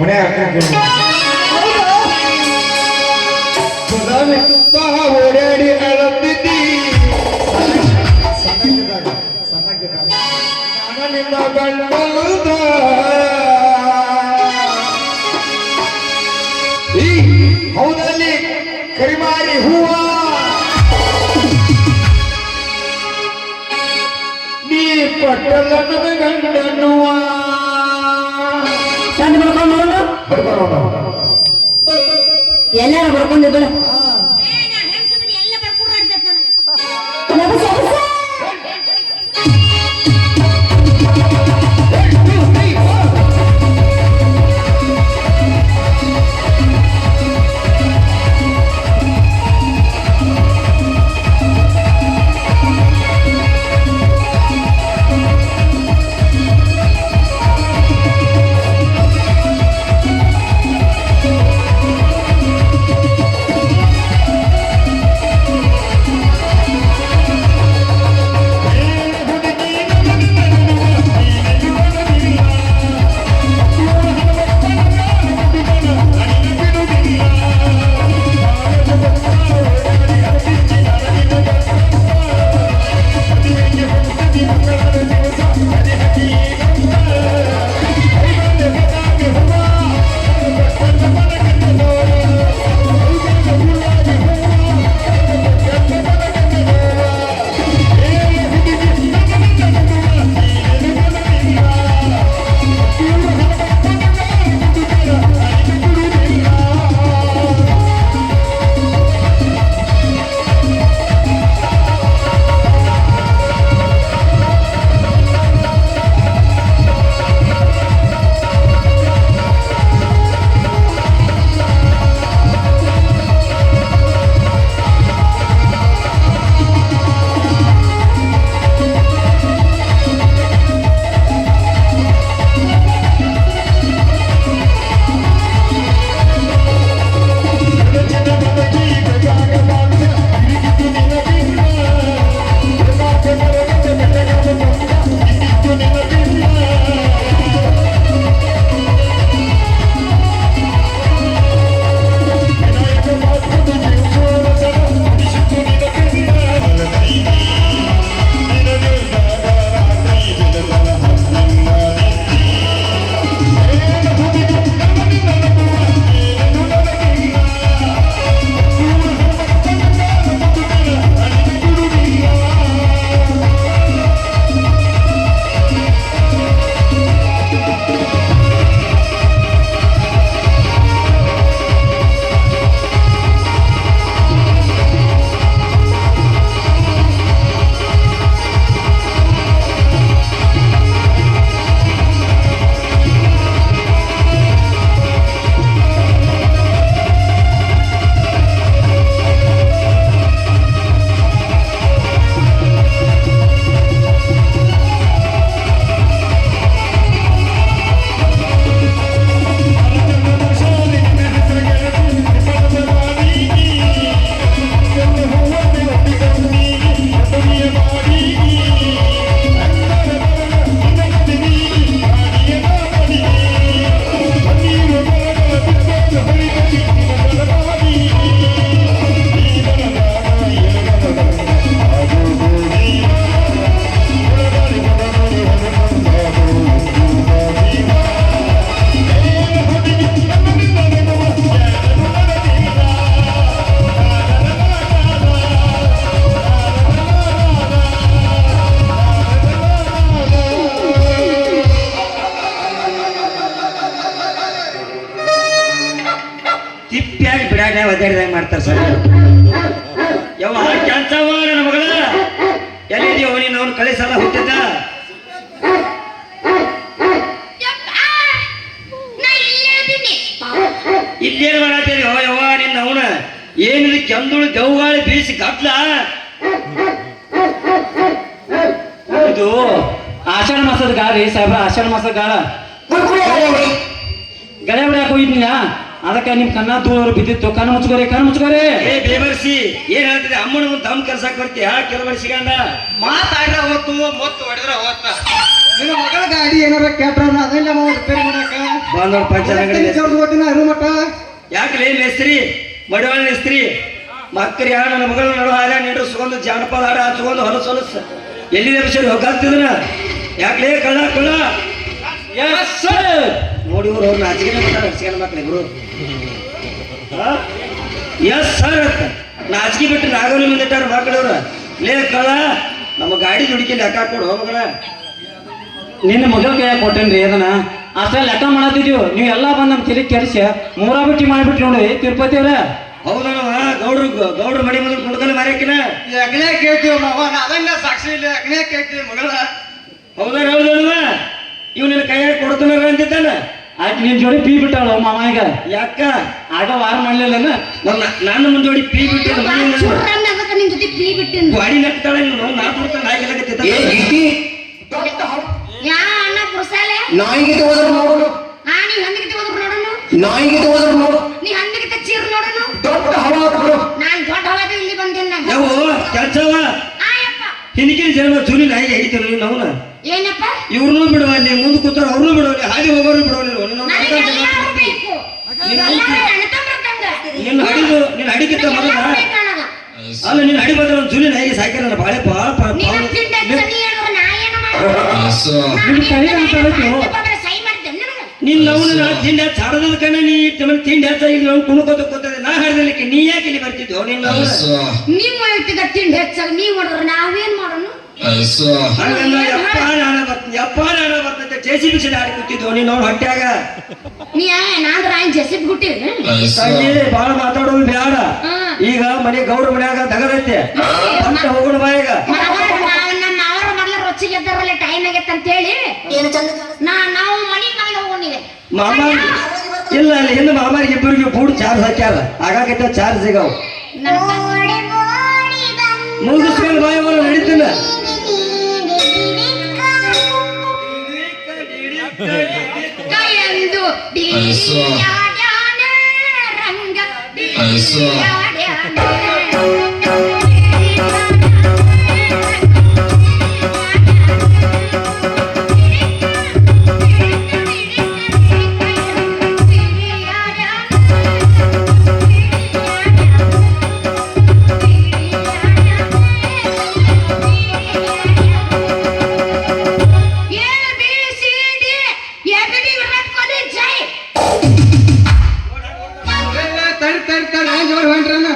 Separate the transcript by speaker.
Speaker 1: ಮನೆ ಓಡಾಡಿ ಅಳತಿದ್ದಿ ಸಣ್ಣಕ್ಕಿದ್ದಾಗ ನಿನ್ನ ಗಂಡದ ಹೌದಲ್ಲಿ ಕರಿಮಾರಿ ಹೂವ ನೀ ಕೊಟ್ಟಲ್ಲ ನನ್ನ ಗಂಡನ್ನುವ
Speaker 2: ಎಲ್ಲಾರ ಬರ್ಕೊಂಡಿದ್ದಳು
Speaker 3: ಒದ್ದಾಡಿದಾಗ ಮಾಡ್ತಾರೆ ಸರ್. ಯಾವ ಕೆಲ್ಸವ ನನ್ನ ಮಗಳ ಎಲ್ಲಿದೆಯೋ ನೀನು ಅವ್ನು ಕಳಿಸಲ್ಲ ಹುಟ್ಟಿದ್ದ ಇಲ್ಲೇನು ಮಾಡತ್ತೇಳಿ ಯವ್ವ ನಿನ್ನ ಅವನ ಏನಿದೆ ಕೆಂದುಳು ಗೌಗಾಳಿ ಬೀಸಿ ಗಟ್ಲ
Speaker 4: ಇದು ಆಷಾಢ ಮಾಸದ ಗಾಳ ರೀ ಸಾಹೇಬ್ರ, ಆಷಾಢ ಮಾಸದ ಗಾಳ ಗಳೆ ಹೊಡ್ಯಾಕ ಹೋಗಿದ್ನಿಲ್ಲ, ಅದಕ್ಕೆ ನಿಮ್ ಕಣ್ಣ ದೂರ ಬಿದ್ದಿತ್ತು. ಕಣ್ಣು ಮುಚ್ಕೋರಿ, ಕಣ್ಣು ಮುಚ್ಕೋರಿ.
Speaker 3: ಏ ಬೇಬರ್ಸಿ ಏನ್ ಹೇಳ್ತಿದೆ ಅಮ್ಮನ ಮುಂದೆ ದಮ್ ಕಲ್ಸಕ್ ಬರ್ತಿ ಯಾ ಕೆಲವರ್ ಸಿಗಂಡ
Speaker 5: ಮಾತಾಡ್ರ ಹೋತು ಮೊತ್ತು ಹೊಡೆದ್ರ ಹೋತ
Speaker 1: ನಿನ್ನ ಮಗಳ ಗಾಡಿ ಏನಾರ ಕೆಟ್ರ ಅದೆಲ್ಲ ನಾವು ರಿಪೇರಿ ಮಾಡಾಕ
Speaker 3: ಬಂದವ್ರ ಪಂಚರ್ ಅಂಗಡಿ
Speaker 1: ಹೋಗ್ತೀನಿ ಅರು ಮಟ್ಟ
Speaker 3: ಯಾಕಲೇ ಮೇಸ್ತ್ರಿ ಮಡಿವಾಳ ಮೇಸ್ತ್ರಿ ಮಕ್ಕಳು ಯಾರು ನನ್ನ ಮಗಳ ನಡು ಹಾರ ನೀಡು ಸುಗಂಧ ಜಾನಪದ ಹಾಡ ಹಚ್ಕೊಂಡು ಹೊಲಸು ಹೊಲಸು ಎಲ್ಲಿದೆ ವಿಷಯ ಹೋಗಾಗ್ತಿದ್ರ ಯಾಕಲೇ ಕಳ್ಳ ಕಳ್ಳ
Speaker 4: ಎಸ್ ಸರ್
Speaker 3: ನೋಡಿ ಇವ್ರು ಅವ್ರನ್ನ ಹಚ್ಚಿಗೆ ಹಚ್ಚಿಗೆ ಮಕ್ಳು ಇಬ್ರು ಎಸ್ ಸರ್ ನಾಚಿಕೆ ಬಿಟ್ಟು ನಾಗವಲ್ಲಿ ಮುಂದಿಟ್ಟಾರ ಮಕ್ಕಳವ್ರ ಲೇ ಕಳ್ಳ ನಮ್ಮ ಗಾಡಿ ದುಡಿಕೆ ಲೆಕ್ಕ ಕೊಡು ಮಗಳ
Speaker 4: ನಿನ್ನ ಮಗಳ ಕೈಯಾಗ ಕೊಟ್ಟೇನ್ರಿ ಅದನ್ನ ಅಷ್ಟೇ ಲೆಕ್ಕ ಮಾಡತ್ತಿದ್ದೀವಿ ನೀವು ಎಲ್ಲ ಬಂದು ನಮ್ಮ ತಲೆ ಕೆಡಿಸಿ ಮೂರಾ ಬಿಟ್ಟಿ ಮಾಡಿಬಿಟ್ರಿ ನೋಡಿ ತಿರುಪತಿ ಅವ್ರ
Speaker 3: ಹೌದನವ ಗೌಡ್ರು ಮಡಿ ಮುಂದೆ ಕುಡ್ಕಲ್ಲಿ ಮಾರ್ಯಾಕಿನ
Speaker 1: ಅಗ್ನೇ ಕೇಳ್ತೀವಿ ಮಾವ ಅದನ್ನ ಸಾಕ್ಷಿ ಇಲ್ಲ ಅಗ್ನೇ ಕೇಳ್ತೀವಿ ಮಗಳ
Speaker 3: ಹೌದನವ ಇವ್ ನಿನ್ನ ಕೈಯಾಗ ಕೊಡ್ತಾನ ಅಂತಿದ್ದಾನ
Speaker 4: ಆಯ್ತು ನಿನ್ ಜೋಡಿ ಪೀ ಬಿಟ್ಟಾಳು ಮಾವ ಈಗ
Speaker 3: ಯಾಕ
Speaker 4: ಆಗ ವಾರ ಮಾಡ್ಲಿಲ್ಲನ
Speaker 3: ನಾನು ಮುಂದೋಡಿ ಪೀ ಬಿಟ್ಟು
Speaker 2: ಅದಕ್ಕೆ ನಿನ್ ಜೊತೆ ಪೀ ಬಿಟ್ಟಿನ
Speaker 3: ಗಾಡಿ ನೆಕ್ತಾಳ ನಾ ಕೊಡ್ತಾನೆ ನಾಯಿಗೆಲ್ಲ
Speaker 2: ಯಾ ಅಣ್ಣ ಪುರುಸಾಲೆ
Speaker 1: ನಾಯಿಗೆ ಹೋದ್ರು ನೋಡು
Speaker 2: ನೀ ಹಂದಿಗೆ ಹೋದ್ರು ನೋಡೋನು
Speaker 1: ನಾಯಿಗೆ ಹೋದ್ರು ನೋಡು
Speaker 2: ನೀ ಹಂದಿಗೆ ಚೀರ್ ನೋಡೋನು
Speaker 1: ದೊಡ್ಡ ಹವಾ
Speaker 2: ನಾನ್ ದೊಡ್ಡ ಹವಾದ ಇಲ್ಲಿ ಬಂದೇನ
Speaker 3: ಯಾವ ಕೆಲ್ಸವ
Speaker 2: ಆಯಪ್ಪ
Speaker 3: ಹಿಂದಿನ ಜನ ಚೂಲಿ ನಾಯಿಗೆ ಹಿಡಿತಾರ ನೀನು ಅವನ
Speaker 2: ಏನಪ್ಪ
Speaker 3: ಇವ್ರನ್ನೂ ಬಿಡುವಲ್ಲಿ ಮುಂದೆ ಕೂತಾರ ಅವ್ರನ್ನೂ ಬಿಡುವಲ್ಲಿ ಹಾಗೆ ಹೋಗೋರು ಬಿಡುವಲ್ಲಿ
Speaker 2: ನನಗೆ ಎಲ್ಲರೂ ಬೇಕು ಎಲ್ಲರೂ ಅಣ್ಣತಮ್ಮರಂಗ
Speaker 3: ನಿನ್ನ ಹಡಿದು ನಿನ್ನ ಹಡಿಕಿತ್ತ ಮೊದಲ ಅಲ್ಲ ನಿನ್ನ ಹಡಿ ಬಂದ್ರೆ ಒಂದು ಚೂಲಿ ನಾಯಿಗೆ ಸಾಕ್ಯಾರ ಬಾಳೆ ಪಾಪ
Speaker 2: ನೀನು ತಿಂಡ ಚನಿ ಹೇಳಿದ್ರೆ ನಾ ಏನು ಮಾಡೋದು
Speaker 4: ನಿನ್ ಕೈ ಕಾಣ್ತಾಳೈತಿ
Speaker 2: ಸೈ ಮಾಡ್ತೇನೆ ನನಗೆ
Speaker 3: ನಿನ್ನ ಅವನ ತಿಂಡಿ ಹಚ್ಚ ಹಾಡದ ಕಣ ನೀ ತಿಂಡಿ ಹಚ್ಚಾಗಿ ನಾವು ಕುಣ್ಕೋತ ಕೂತದೆ ನಾ ಹಾಡ್ದಲಿಕ್ಕೆ ನೀ ಯಾಕೆ ಇಲ್ಲಿ ಬರ್ತಿದ್ದೋ ನಿನ್ನ
Speaker 2: ನೀವು ಹೇಳ್ತಿದ್ದ ತಿಂಡಿ ಹೆಚ್ಚಾಗಿ ನೀವು ಮಾಡಿದ್ರೆ ನಾವೇನ್ ಮಾಡೋಣ
Speaker 3: ಹಂಗಲ್ಲ ಯಪ್ಪ ನಾನ ಬರ್ತೈತೆ ಜೇಸಿ ಬಿಸಿ ಆಡಿ ಕೂತಿದ್ದೋ ನೀನು ಅವ್ನ ಹೊಟ್ಯಾಗ
Speaker 2: ನೀ ನಾಂದ್ರ ಆಯ್ತು ಜೆಸಿಬ್ ಗುಟ್ಟಿವಿ
Speaker 3: ತಂಗಿ ಬಾಳ ಮಾತಾಡೋದು ಬೇಡ ಈಗ ಮನೆ ಗೌಡ್ರ ಮನ್ಯಾಗ ತಗದೈತೆ ಅಂತ ಹೋಗೋಣ ಬಾ ಈಗ
Speaker 2: ನಮ್ಮ ಅವರ ಮೊದಲ ರೊಚ್ಚಿಗೆ ಎದ್ದಾರಲ್ಲ ಟೈಮ್ ಆಗೈತೆ ಅಂತ ಹೇಳಿ ನಾವು ಮನಿ ಮೇಲೆ ಹೋಗೋಣಿವೆ
Speaker 3: ಮಾಮ ಇಲ್ಲ ಅಲ್ಲಿ ಹಿಂದೆ ಮಾಮಾರಿಗೆ ಇಬ್ಬರಿಗೆ ಬೂಡ್ ಚಾರ್ಜ್ ಹಾಕ್ಯಾರ ಆಗಾಕೈತೆ ಚಾರ್ಜ್ ಸಿಗವು ಮುಗಿಸ್ಕೊಂಡು ಬಾಯಿ ಅವರು ನಡೀತಿಲ್ಲ
Speaker 2: ಕೈಯಂದು ರಂಗ
Speaker 1: ತಡಿ ಏನ್ ಜೋರ್ ಹೊಂಟ್ರನ್ನ